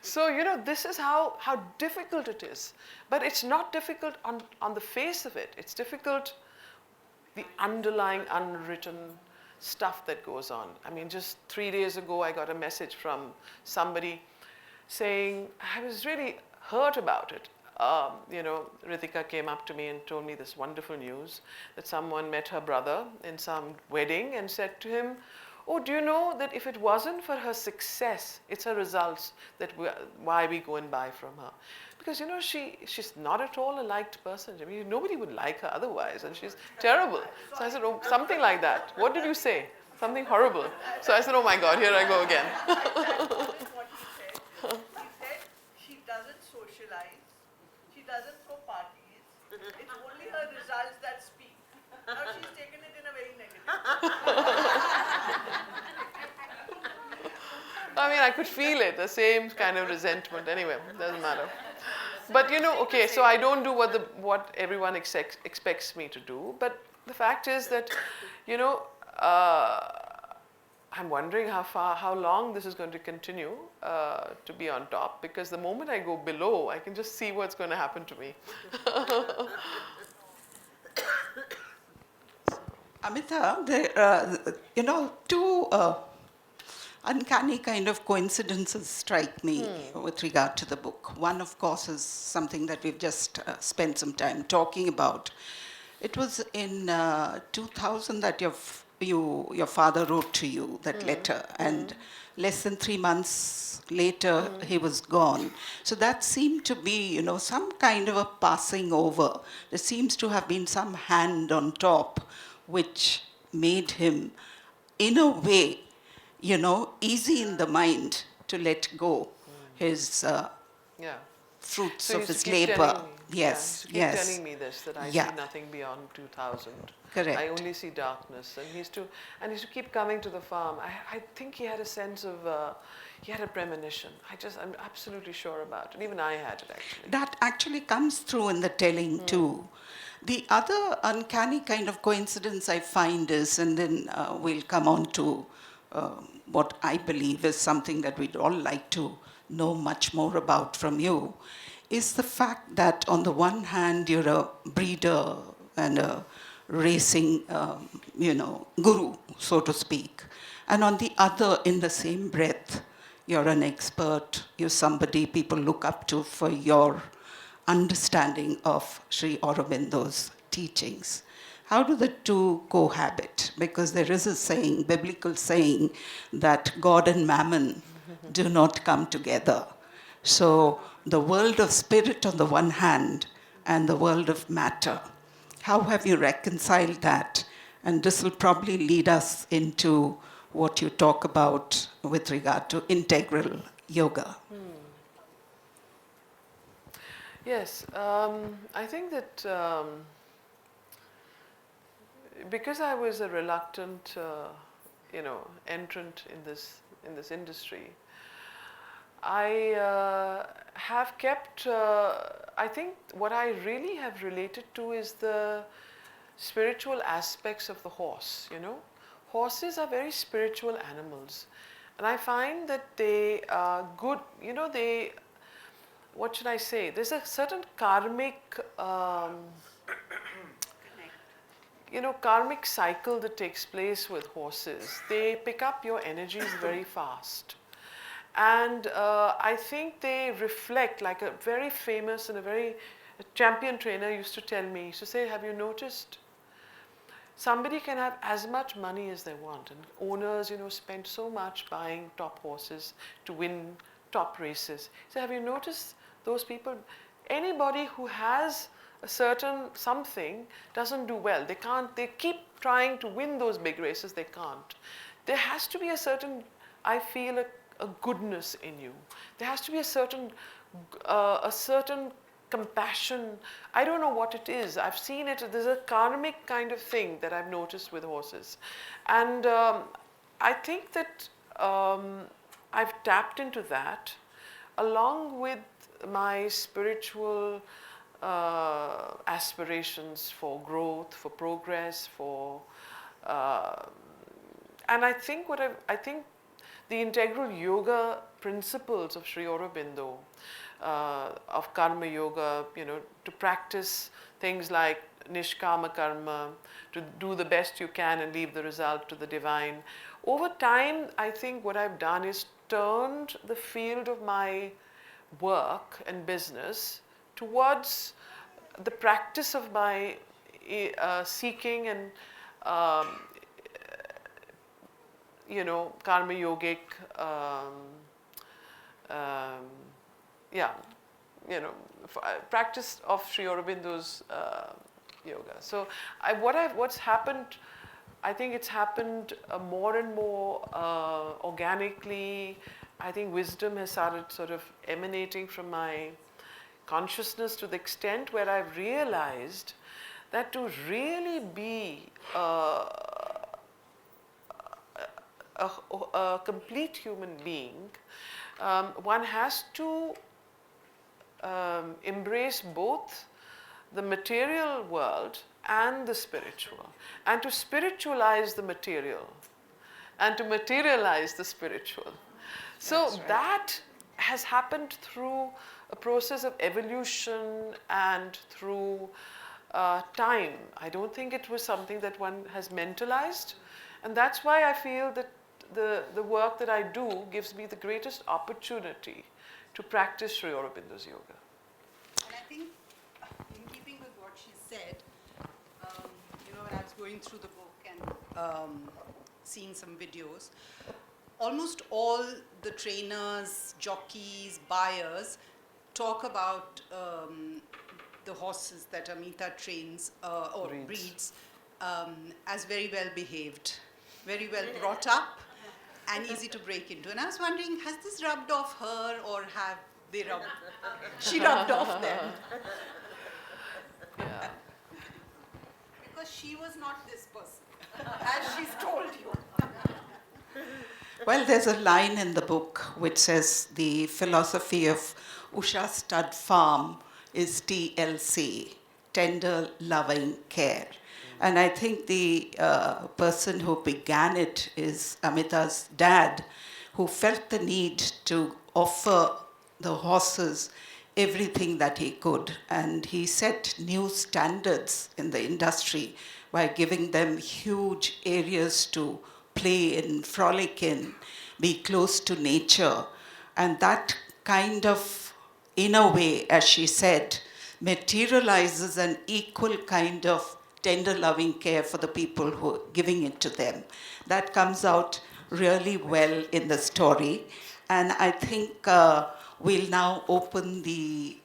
So, you know, this is how difficult it is. But it's not difficult on the face of it. It's difficult, the underlying unwritten stuff that goes on. I mean, just 3 days ago, I got a message from somebody saying, I was really hurt about it. You know, Ritika came up to me and told me this wonderful news that someone met her brother in some wedding and said to him, oh, do you know that if it wasn't for her success, it's her results why we go and buy from her? Because, you know, she's not at all a liked person. I mean, nobody would like her otherwise, and she's terrible. So I said, oh, something like that. What did you say? Something horrible. So I said, oh my God, here I go again. What he said. He said she doesn't socialize, she doesn't throw parties. It's only her results that speak. Now she's taken it in a very negative I mean, I could feel it, the same kind of resentment. Anyway, doesn't matter. But you know, okay, so I don't do what everyone expects me to do. But the fact is that, you know, I'm wondering how long this is going to continue to be on top. Because the moment I go below, I can just see what's going to happen to me. Ameeta, you know, two uncanny kind of coincidences strike me with regard to the book. One, of course, is something that we've just spent some time talking about. It was in 2000 that your father wrote to you that letter, and less than 3 months later, he was gone. So that seemed to be, you know, some kind of a passing over. There seems to have been some hand on top which made him, in a way, you know, easy in the mind to let go his Yeah. fruits So he of used to his keep labor. telling me, Yes, he used to keep yes. telling me this, that I Yeah. see nothing beyond 2000. Correct. I only see darkness. And he used to keep coming to the farm. I think he had a sense of, he had a premonition. I'm absolutely sure about it. Even I had it, actually. That actually comes through in the telling too. The other uncanny kind of coincidence I find is, and then we'll come on to what I believe is something that we'd all like to know much more about from you, is the fact that on the one hand you're a breeder and a racing, you know, guru, so to speak, and on the other, in the same breath, you're an expert, you're somebody people look up to for your understanding of Sri Aurobindo's teachings. How do the two cohabit? Because there is a saying, biblical saying, that God and mammon do not come together. So the world of spirit on the one hand and the world of matter. How have you reconciled that? And this will probably lead us into what you talk about with regard to integral yoga. Yes, I think that because I was a reluctant, you know, entrant in this industry, I have kept. I think what I really have related to is the spiritual aspects of the horse, you know. Horses are very spiritual animals. And I find that they are good, you know, what should I say? There's a certain karmic, karmic cycle that takes place with horses. They pick up your energies very fast. And I think they reflect, like a very famous and a champion trainer used to tell me, he used to say, have you noticed? Somebody can have as much money as they want, and owners, spend so much buying top horses to win top races. So have you noticed those people? Anybody who has a certain something doesn't do well. They can't, they keep trying to win those big races, they can't. There has to be a certain, I feel, a goodness in you. There has to be a certain compassion. I don't know what it is. I've seen it. There's a karmic kind of thing that I've noticed with horses. And I think that I've tapped into that along with my spiritual aspirations for growth, for progress, and I think the integral yoga principles of Sri Aurobindo, of karma yoga, to practice things like nishkama karma, to do the best you can and leave the result to the divine. Over time, I think what I've done is turned the field of my work and business towards the practice of my seeking and karma yogic, practice of Sri Aurobindo's yoga. So what's happened, I think it's happened more and more organically. I think wisdom has started sort of emanating from my consciousness to the extent where I've realized that to really be a complete human being, one has to embrace both the material world and the spiritual, and to spiritualize the material, and to materialize the spiritual. So right. That has happened through a process of evolution and through time. I don't think it was something that one has mentalized, and that's why I feel that the work that I do gives me the greatest opportunity to practice Sri Aurobindo's yoga. And I think, in keeping with what she said, when I was going through the book and seeing some videos, almost all the trainers, jockeys, buyers talk about the horses that Ameeta trains or breeds as very well behaved, very well brought up, and easy to break into. And I was wondering, has this rubbed off her, or have they rubbed? She rubbed off them. Yeah. Because she was not this person, as she's told you. Well, there's a line in the book which says the philosophy of Usha Stud Farm is TLC, tender, loving care. And I think the person who began it is Ameeta's dad, who felt the need to offer the horses everything that he could. And he set new standards in the industry by giving them huge areas to play in, frolic in, be close to nature. And that kind of, in a way, as she said, materializes an equal kind of tender, loving care for the people who are giving it to them. That comes out really well in the story. And I think we'll now open the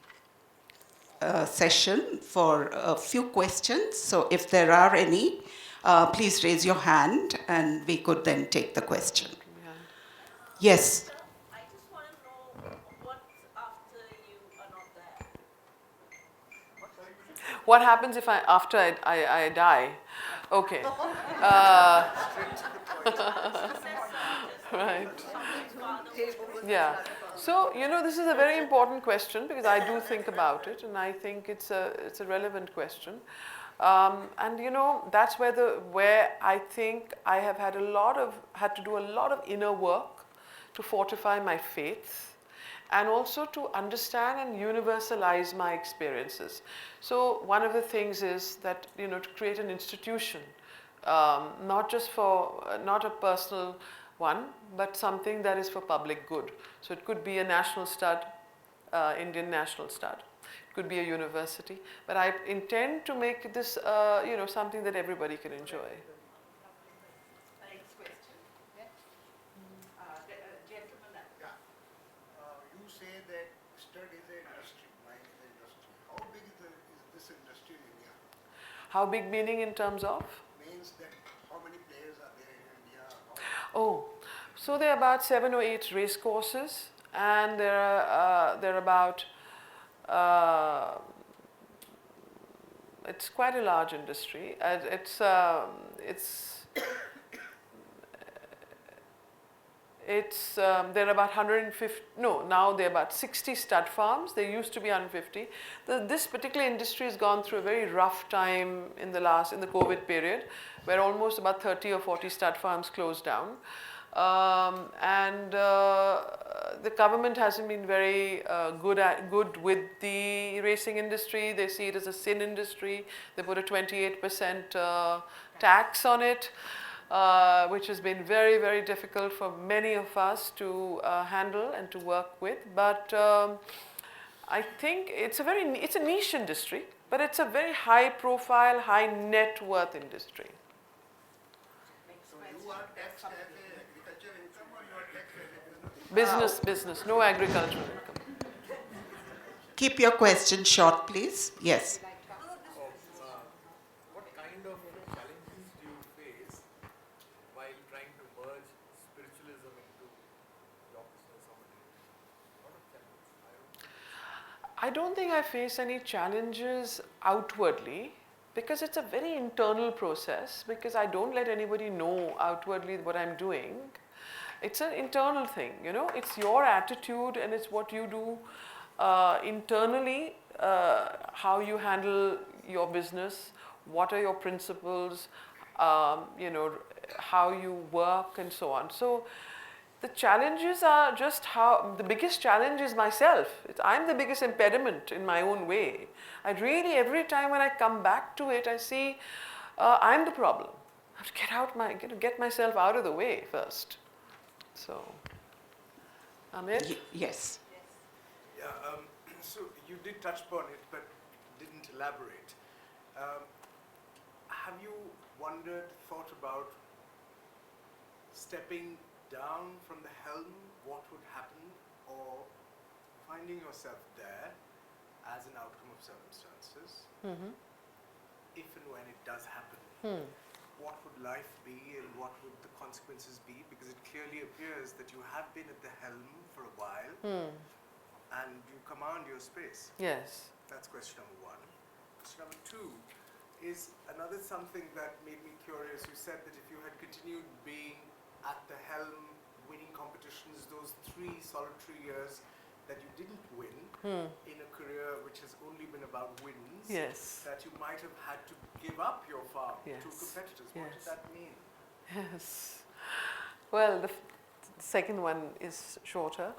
session for a few questions. So if there are any, please raise your hand and we could then take the question. Yes. I just want to know what's after you are not there. What happens if after I die? Okay. Right. Yeah. So, this is a very important question because I do think about it, and I think it's a relevant question. And you know, that's where I think I have had to do a lot of inner work to fortify my faith and also to understand and universalize my experiences. So one of the things is that, you know, to create an institution, not just for, not a personal one, but something that is for public good. So it could be a national stud, Indian national stud. It could be a university, but I intend to make this, you know, something that everybody can enjoy. Next question. Gentleman. Yeah. You say that stud is an industry, mine is an industry. How big is this industry in India? How big meaning in terms of? Means that how many players are there in India? Oh, so there are about 7 or 8 race courses, and there are about it's quite a large industry. There are about 150, no, now there are about 60 stud farms. There used to be 150. This particular industry has gone through a very rough time in the COVID period, where almost about 30 or 40 stud farms closed down. The government hasn't been very good with the racing industry. They see it as a sin industry. They put a 28% tax on it. Which has been very, very difficult for many of us to handle and to work with. But I think it's a niche industry, but it's a very high profile, high net worth industry. So you are taxed as a agriculture income or you are taxed as a Business, no agricultural income. Keep your question short, please. Yes. What kind of challenges do you face while trying to merge spiritualism into your business or what are challenges? I don't think I face any challenges outwardly because it's a very internal process, because I don't let anybody know outwardly what I'm doing. It's an internal thing, you know, it's your attitude and it's what you do internally, how you handle your business, what are your principles, you know, how you work and so on. So the challenges are just the biggest challenge is myself. I'm the biggest impediment in my own way. I really, every time when I come back to it, I see I'm the problem. I have to get myself out of the way first. So, Amit? Yes. Yeah, so you did touch upon it, but didn't elaborate. Have you thought about stepping down from the helm, what would happen, or finding yourself there as an outcome of circumstances, if and when it does happen? What would life be and what would the consequences be? Because it clearly appears that you have been at the helm for a while and you command your space. Yes. That's question number one. Question number two is another something that made me curious. You said that if you had continued being at the helm, winning competitions, those 3 solitary years that you didn't win in a career which has only been about wins, Yes. that you might have had to give up your farm Yes. to competitors. What did Yes. that mean? Yes. Well, the second one is shorter.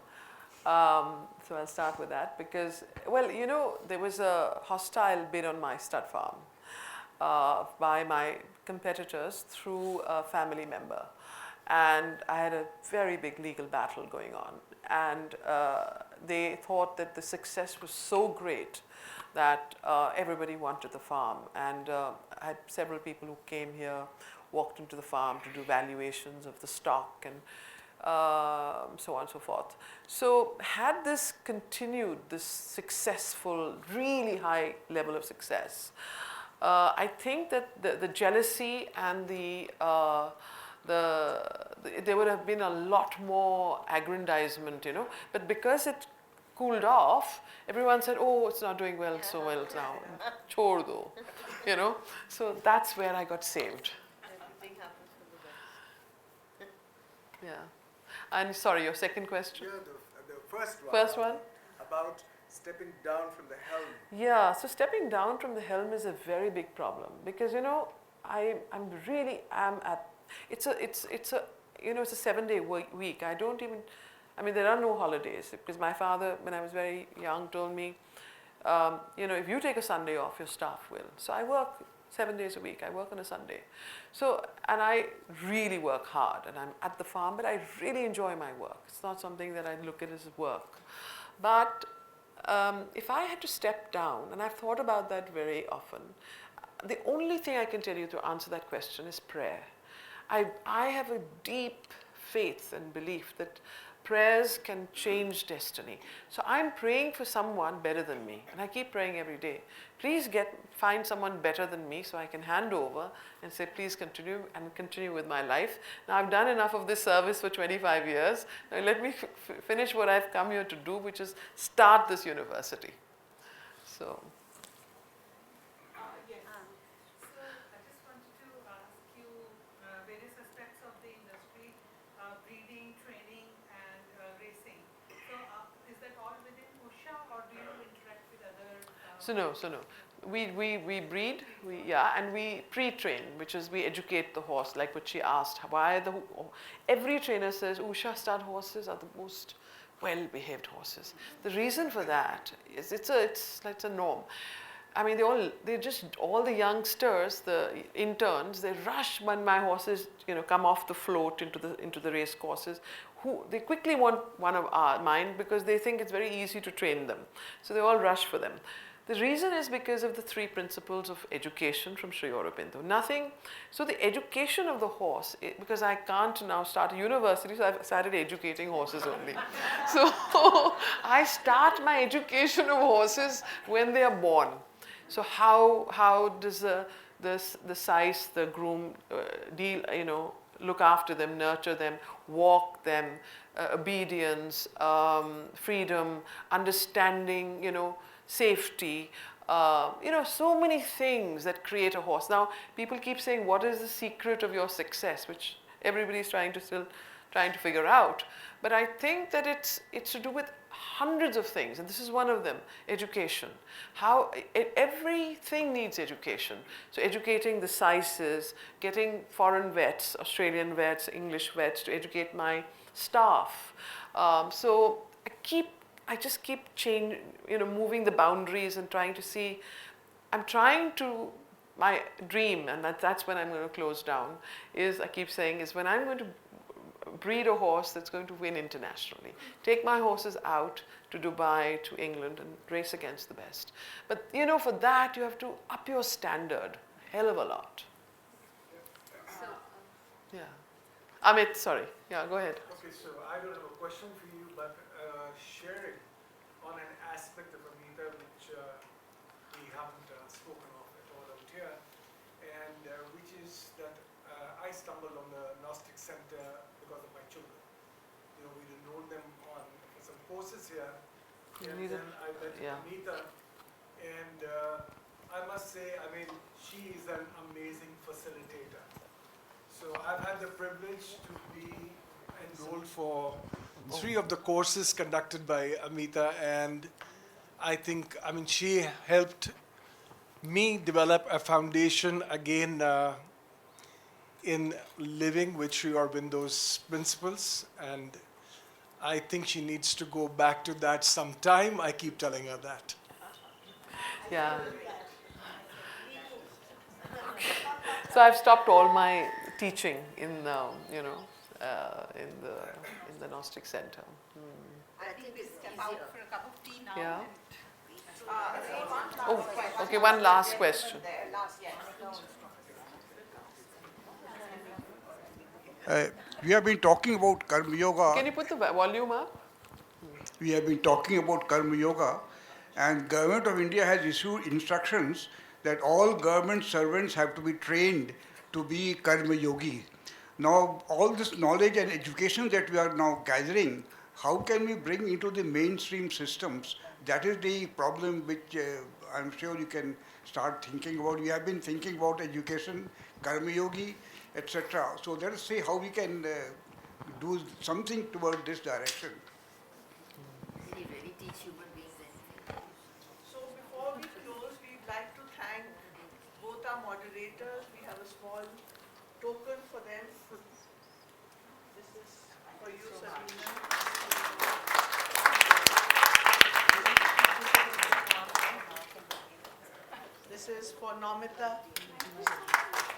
So I'll start with that because, well, you know, there was a hostile bid on my stud farm by my competitors through a family member. And I had a very big legal battle going on. And they thought that the success was so great that everybody wanted the farm. And I had several people who came here, walked into the farm to do valuations of the stock and so on and so forth. So had this continued, this successful, really high level of success, I think that the jealousy and there would have been a lot more aggrandizement, you know. But because it cooled off, everyone said, oh, it's not doing well so well now. Chhod do, you know. So that's where I got saved. Everything happens for the best. Yeah. And sorry, your second question? Yeah, the first one. First one? About stepping down from the helm. Yeah, so stepping down from the helm is a very big problem because I'm really am at it's a it's a 7-day week. I mean there are no holidays because my father when I was very young told me if you take a Sunday off your staff will. So I work 7 days a week. I work on a Sunday. So and I really work hard and I'm at the farm but I really enjoy my work. It's not something that I look at as work. But if I had to step down, and I've thought about that very often, the only thing I can tell you to answer that question is prayer. I have a deep faith and belief that prayers can change destiny. So I'm praying for someone better than me, and I keep praying every day. Please find someone better than me so I can hand over and say, please continue with my life. Now I've done enough of this service for 25 years. Now let me finish what I've come here to do, which is start this university. So. Yes. So I just wanted to ask you various aspects of the industry, breeding, training, and racing. So is that all within Usha, or do you interact with other? So no. We breed, and we pre-train, which is we educate the horse, like what she asked. Every trainer says Usha stud horses are the most well-behaved horses. The reason for that is it's a norm. I mean, all the youngsters, the interns, they rush when my horses, come off the float into the race courses. They quickly want one of mine because they think it's very easy to train them. So they all rush for them. The reason is because of the 3 principles of education from Sri Aurobindo. So the education of the horse, because I can't now start a university, so I've started educating horses only. So I start my education of horses when they are born. So how does the size, the groom look after them, nurture them, walk them, obedience, freedom, understanding, safety, so many things that create a horse. Now, people keep saying, what is the secret of your success? Which everybody's trying to figure out. But I think that it's to do with hundreds of things, and this is one of them, education. Everything needs education. So educating the sizes, getting foreign vets, Australian vets, English vets to educate my staff. So I just keep moving the boundaries and trying to see. My dream, and that's when I'm going to close down, I keep saying, is when I'm going to breed a horse that's going to win internationally. Take my horses out to Dubai, to England, and race against the best. But, for that, you have to up your standard a hell of a lot. So, Yeah. Amit, sorry. Yeah, go ahead. Okay, so I don't have a question for you, but sharing on an aspect of Ameeta which we haven't spoken of at all out here, and which is that I stumbled on the Gnostic Center because of my children. We'd enrolled them for some courses here, and then I met Ameeta, and I must say, she is an amazing facilitator. So I've had the privilege to be enrolled for 3 of the courses conducted by Ameeta, and I think, she helped me develop a foundation again in living with Sri Aurobindo's principles, and I think she needs to go back to that sometime. I keep telling her that. Yeah. So I've stopped all my teaching in in the Gnostic Center. I think we step out for a cup of tea now. Yeah. And Oh, okay. One last question. We have been talking about Karma Yoga. Can you put the volume up? We have been talking about Karma Yoga, and Government of India has issued instructions that all government servants have to be trained to be Karma Yogi. Now, all this knowledge and education that we are now gathering, how can we bring into the mainstream systems? That is the problem which I'm sure you can start thinking about. We have been thinking about education, Karma Yogi, etc. So let us see how we can do something toward this direction. Did he really teach human beings anything? moderators, we have a small token for them. This is for you, Sabina. This is for Namita.